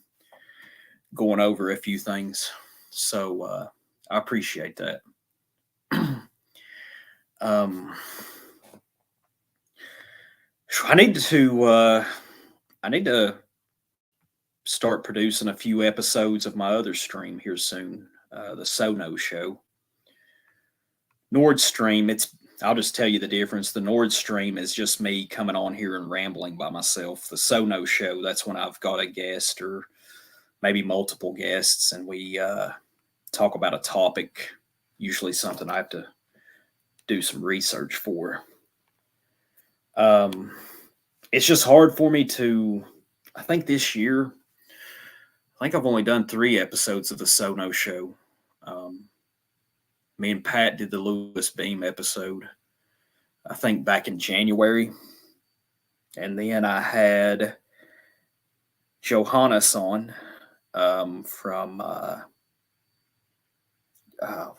going over a few things. So I appreciate that. I need to start producing a few episodes of my other stream here soon. The Sono Show. Nordstream, I'll just tell you the difference. The Nordstream is just me coming on here and rambling by myself. The Sono Show, that's when I've got a guest or maybe multiple guests, and we talk about a topic, usually something I have to do some research for. It's just hard for me to, I think this year, I've only done 3 episodes of the Sono Show. Me and Pat did the Lewis Beam episode, I think back in January. And then I had Johannes on from, oh,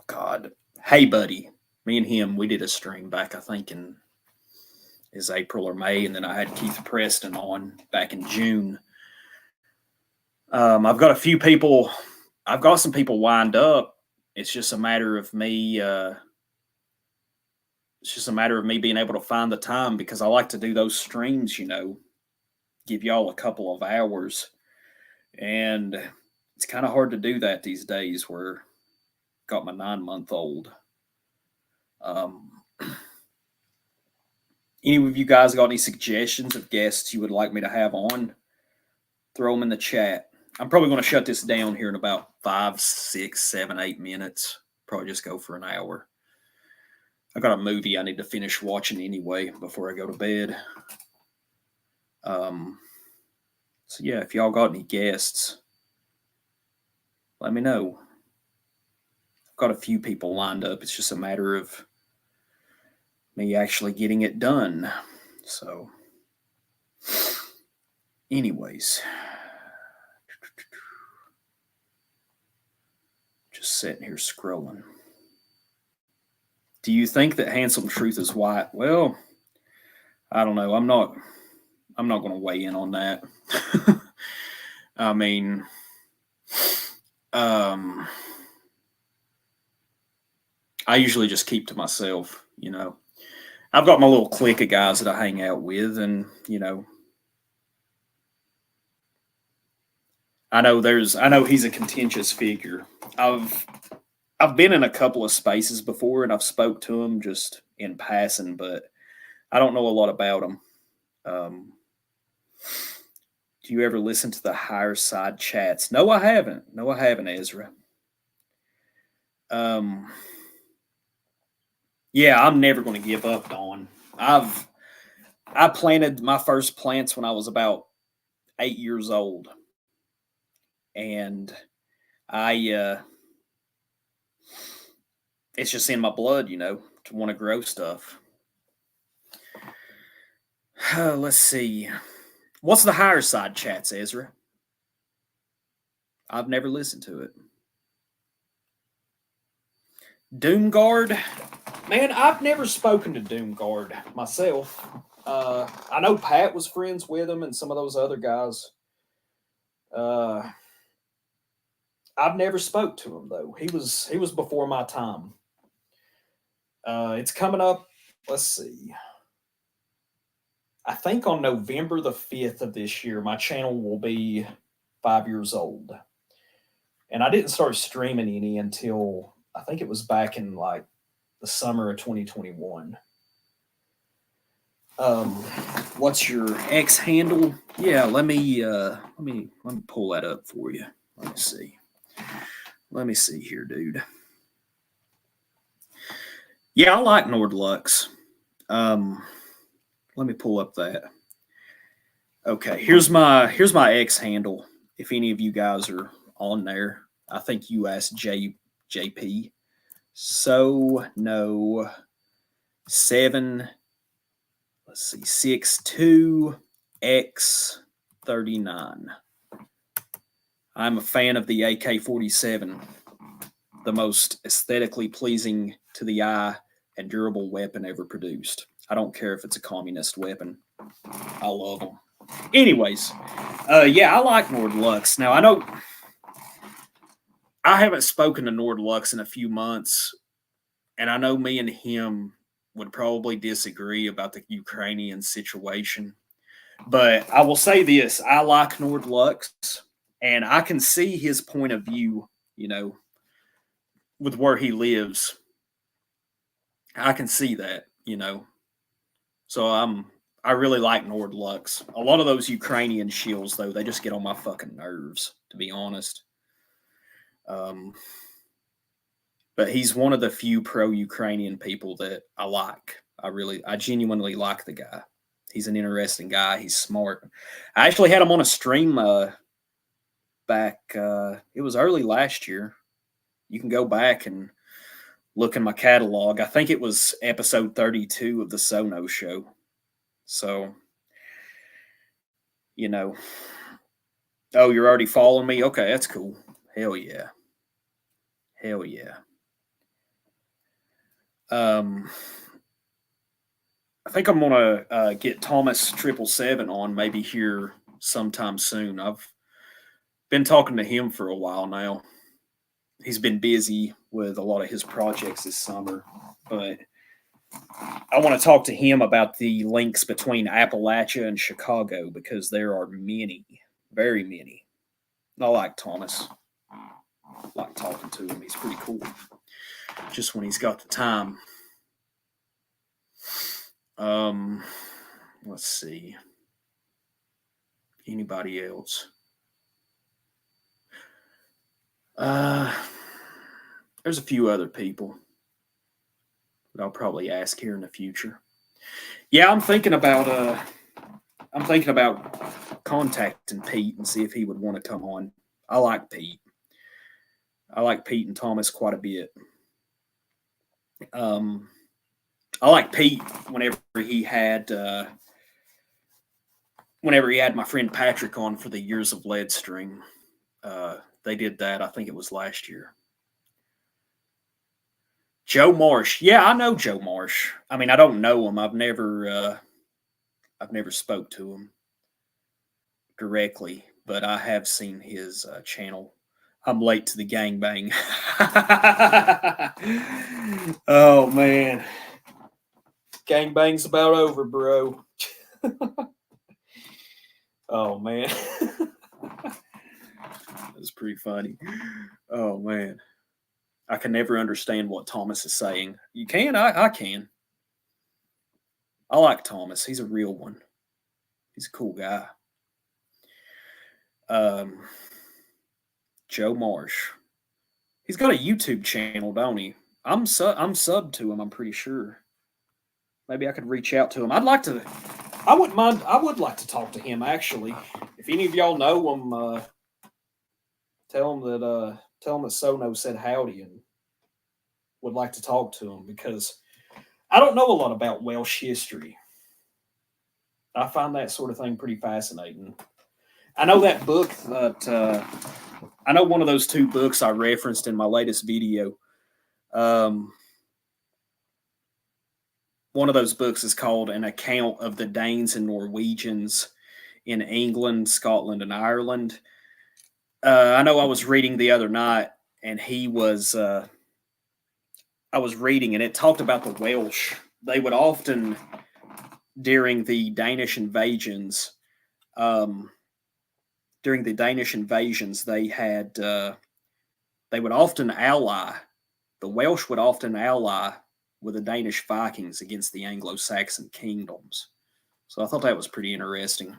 God. Hey, Buddy. Me and him, we did a stream back, I think, in April or May. And then I had Keith Preston on back in June. I've got a few people. I've got some people lined up. It's just a matter of me. It's just a matter of me being able to find the time because I like to do those streams. Give y'all a couple of hours, and it's kind of hard to do that these days. Where I've got my 9-month-old. Any of you guys got any suggestions of guests you would like me to have on? Throw them in the chat. I'm probably going to shut this down here in about 5, 6, 7, 8 minutes. Probably just go for an hour. I got a movie I need to finish watching anyway before I go to bed. So yeah, if y'all got any guests, let me know. I've got a few people lined up. It's just a matter of me actually getting it done. So, anyways, just sitting here scrolling. Do you think that Handsome Truth is white? Well, I don't know. I'm not going to weigh in on that. I mean, I usually just keep to myself, I've got my little clique of guys that I hang out with, and I know he's a contentious figure. I've been in a couple of spaces before, and I've spoke to him just in passing, but I don't know a lot about him. Do you ever listen to the higher side chats? No, I haven't. Ezra. Yeah, I'm never going to give up, Dawn. I planted my first plants when I was about 8 years old, and it's just in my blood, to want to grow stuff. Let's see. What's the higher side chats, Ezra? I've never listened to it. Doomguard? Man, I've never spoken to Doomguard myself. I know Pat was friends with him and some of those other guys. I've never spoke to him though. He was before my time. It's coming up. Let's see. I think on November the 5th of this year, my channel will be 5 years old. And I didn't start streaming any until I think it was back in like the summer of 2021. What's your X handle? Yeah, let me pull that up for you. Let me see here, dude. Yeah, I like Nordlux. Let me pull up that. Okay, here's my X handle. If any of you guys are on there, I think you asked JP. So no 7. Let's see, 62X39. I'm a fan of the AK-47, the most aesthetically pleasing to the eye and durable weapon ever produced. I don't care if it's a communist weapon. I love them. Anyways, yeah, I like Nordlux. Now, I know I haven't spoken to Nordlux in a few months, and I know me and him would probably disagree about the Ukrainian situation. But I will say this, I like Nordlux, and I can see his point of view, with where he lives. I can see that, So I really like Nordlux. A lot of those Ukrainian shills, though, they just get on my fucking nerves, to be honest. But he's one of the few pro-Ukrainian people that I like. I genuinely like the guy. He's an interesting guy. He's smart. I actually had him on a stream back, it was early last year. You can go back and look in my catalog. I think it was episode 32 of the Sono Show. So, you know, oh, you're already following me? Okay, that's cool. Hell yeah. Hell yeah. Um, I think I'm gonna get Thomas 777 on maybe here sometime soon. I've been talking to him for a while now. He's been busy with a lot of his projects this summer, but I want to talk to him about the links between Appalachia and Chicago because there are many, very many. And I like Thomas. I like talking to him. He's pretty cool. Just when he's got the time. Um, let's see. Anybody else? There's a few other people that I'll probably ask here in the future. Yeah, I'm thinking about contacting Pete and see if he would want to come on. I like Pete. I like Pete and Thomas quite a bit. Um, I like Pete whenever he had my friend Patrick on for the Years of Lead stream. They did that. I think it was last year. Joe Marsh. Yeah, I know Joe Marsh. I mean, I don't know him. I've never spoke to him directly, but I have seen his channel. I'm late to the gangbang. Oh man, gangbang's about over, bro. Oh man, that's pretty funny. Oh man, I can never understand what Thomas is saying. You can, I can. I like Thomas. He's a real one. He's a cool guy. Um, Joe Marsh. He's got a YouTube channel, don't he? I'm sub to him. I'm pretty sure. Maybe I could reach out to him. I'd like to. I wouldn't mind. I would like to talk to him actually. If any of y'all know him, tell him that Sono said howdy and would like to talk to him because I don't know a lot about Welsh history. I find that sort of thing pretty fascinating. I know that book that I know one of those two books I referenced in my latest video. Um, one of those books is called An Account of the Danes and Norwegians in England, Scotland, and Ireland. I know I was reading the other night, and I was reading, and it talked about the Welsh. They would often, during the Danish invasions, um, they would often ally. The Welsh would often ally with the Danish Vikings against the Anglo-Saxon kingdoms. So I thought that was pretty interesting.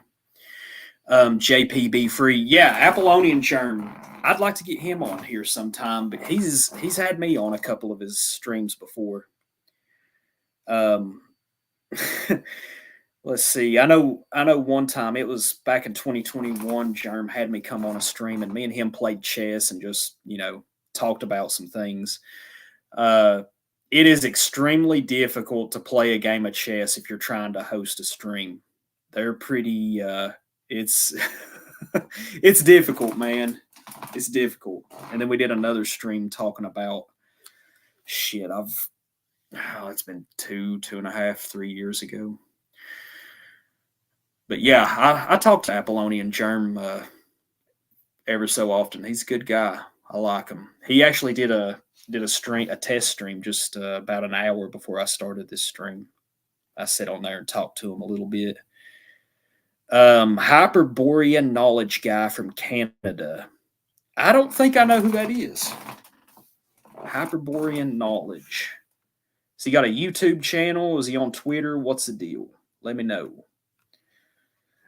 JPB Free, yeah, Apollonian Germ. I'd like to get him on here sometime, but he's had me on a couple of his streams before. Um, let's see. I know one time it was back in 2021. Germ had me come on a stream, and me and him played chess and just talked about some things. It is extremely difficult to play a game of chess if you're trying to host a stream. They're pretty. It's it's difficult, man. It's difficult. And then we did another stream talking about shit. It's been 2.5, 3 years ago. But yeah, I talk to Apollonian Germ ever so often. He's a good guy. I like him. He actually did a test stream just about an hour before I started this stream. I sat on there and talked to him a little bit. Hyperborean knowledge guy from Canada. I don't think I know who that is. Hyperborean knowledge. Has he got a YouTube channel? Is he on Twitter? What's the deal? Let me know.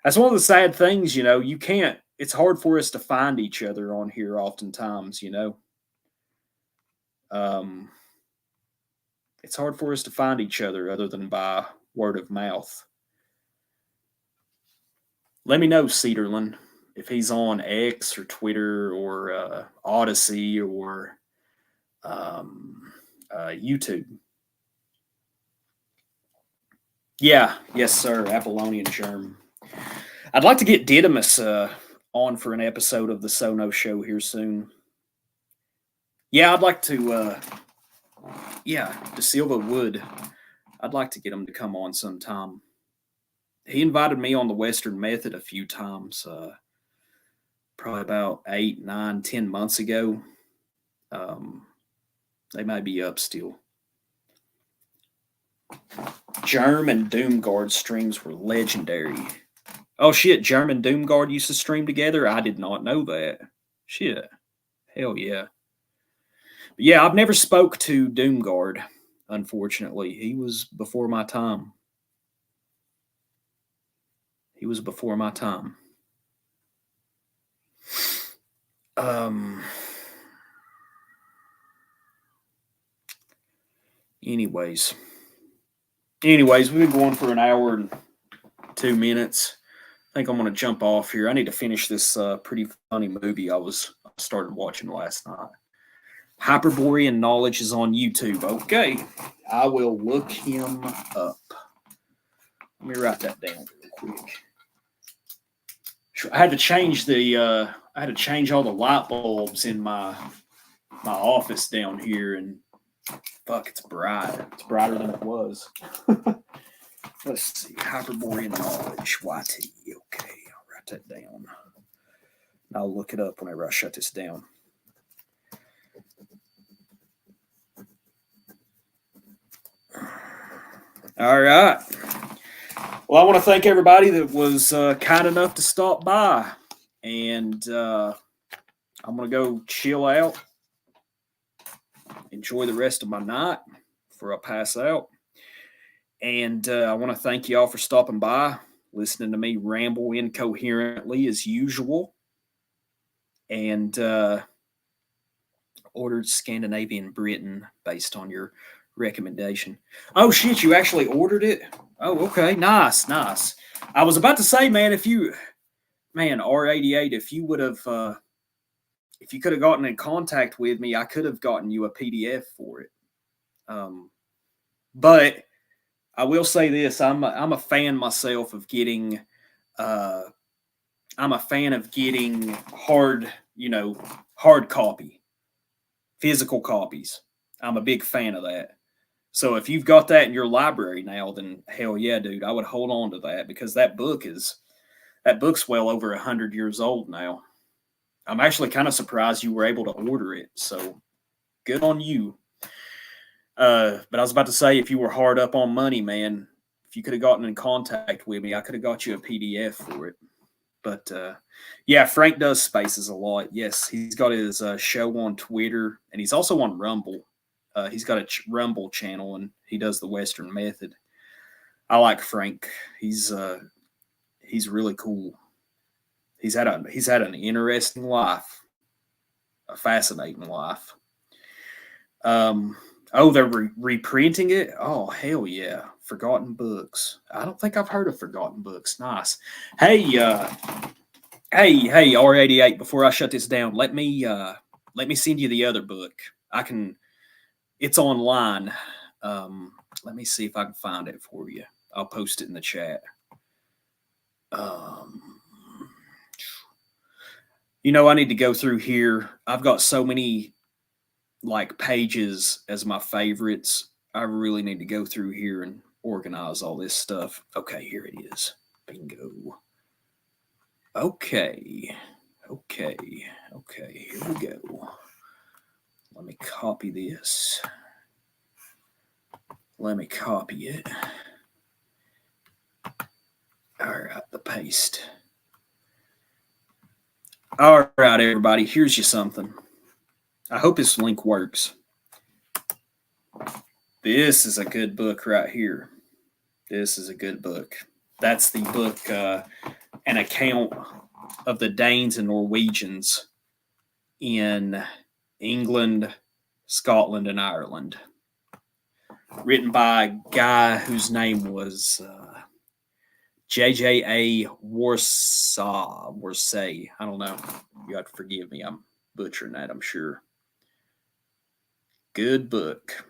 That's one of the sad things, you can't, it's hard for us to find each other on here oftentimes, it's hard for us to find each other other than by word of mouth. Let me know, Cedarland, if he's on X or Twitter or Odyssey or YouTube. Yeah, yes, sir, Apollonian Germ. I'd like to get Didymus on for an episode of the Sono Show here soon. Yeah, I'd like to. Yeah, De Silva would. I'd like to get him to come on sometime. He invited me on the Western Method a few times, probably about 8, 9, 10 months ago. They may be up still. German Doomguard streams were legendary. Oh shit, German Doomguard used to stream together? I did not know that. Shit. Hell yeah. But yeah, I've never spoke to Doomguard, unfortunately. He was before my time. He was before my time. Anyways, we've been going for an hour and 2 minutes. I think I'm going to jump off here. I need to finish this pretty funny movie I started watching last night. Hyperborean Knowledge is on YouTube. Okay, I will look him up. Let me write that down real quick. I had to change all the light bulbs in my office down here, and fuck, it's bright. It's brighter than it was. Let's see, Hyperborean Knowledge, YT. Okay, I'll write that down. I'll look it up whenever I shut this down. All right. Well, I want to thank everybody that was kind enough to stop by. And I'm going to go chill out, enjoy the rest of my night before I pass out. And I want to thank you all for stopping by, listening to me ramble incoherently as usual. And ordered Scandinavian Britain based on your recommendation. Oh, shit, you actually ordered it? Oh, okay, nice. I was about to say, man, R88, if you would have, if you could have gotten in contact with me, I could have gotten you a PDF for it. But I will say this: I'm a fan myself of getting. I'm a fan of getting hard copy, physical copies. I'm a big fan of that. So if you've got that in your library now, then hell yeah, dude, I would hold on to that because that book's well over 100 years old now. I'm actually kind of surprised you were able to order it. So good on you. But I was about to say, if you were hard up on money, man, if you could have gotten in contact with me, I could have got you a PDF for it. But yeah, Frank does Spaces a lot. Yes, he's got his show on Twitter, and he's also on Rumble. He's got a Rumble channel, and he does the Western Method. I like Frank. He's really cool. He's had an interesting life, a fascinating life. Oh, they're reprinting it? Oh, hell yeah. Forgotten Books. I don't think I've heard of Forgotten Books. Nice. Hey, R88, before I shut this down, let me send you the other book. It's online. Let me see if I can find it for you. I'll post it in the chat. I need to go through here. I've got so many pages as my favorites. I really need to go through here and organize all this stuff. Okay, here it is. Bingo. Okay, here we go. Let me copy this. Let me copy it. All right, the paste. All right, everybody, here's you something. I hope this link works. This is a good book right here. This is a good book. That's the book, An Account of the Danes and Norwegians in England, Scotland, and Ireland. Written by a guy whose name was J.J.A. Worsay. I don't know. You have to forgive me. I'm butchering that, I'm sure. Good book.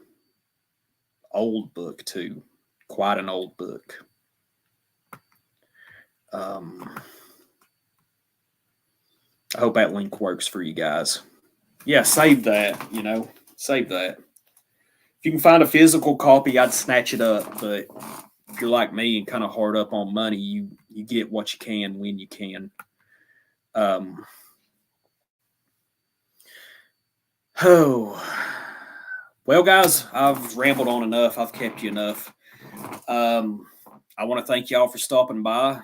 Old book, too. Quite an old book. I hope that link works for you guys. Yeah, save that, save that. If you can find a physical copy, I'd snatch it up. But if you're like me and kind of hard up on money, you get what you can when you can. Oh, well, guys, I've rambled on enough. I've kept you enough. I want to thank y'all for stopping by.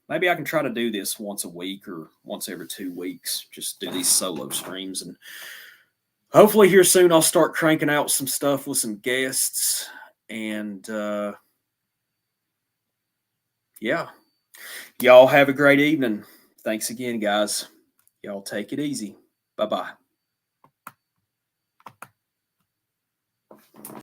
Maybe I can try to do this once a week or once every 2 weeks. Just do these solo streams, and hopefully here soon I'll start cranking out some stuff with some guests. And yeah, y'all have a great evening. Thanks again, guys. Y'all take it easy. Bye-bye.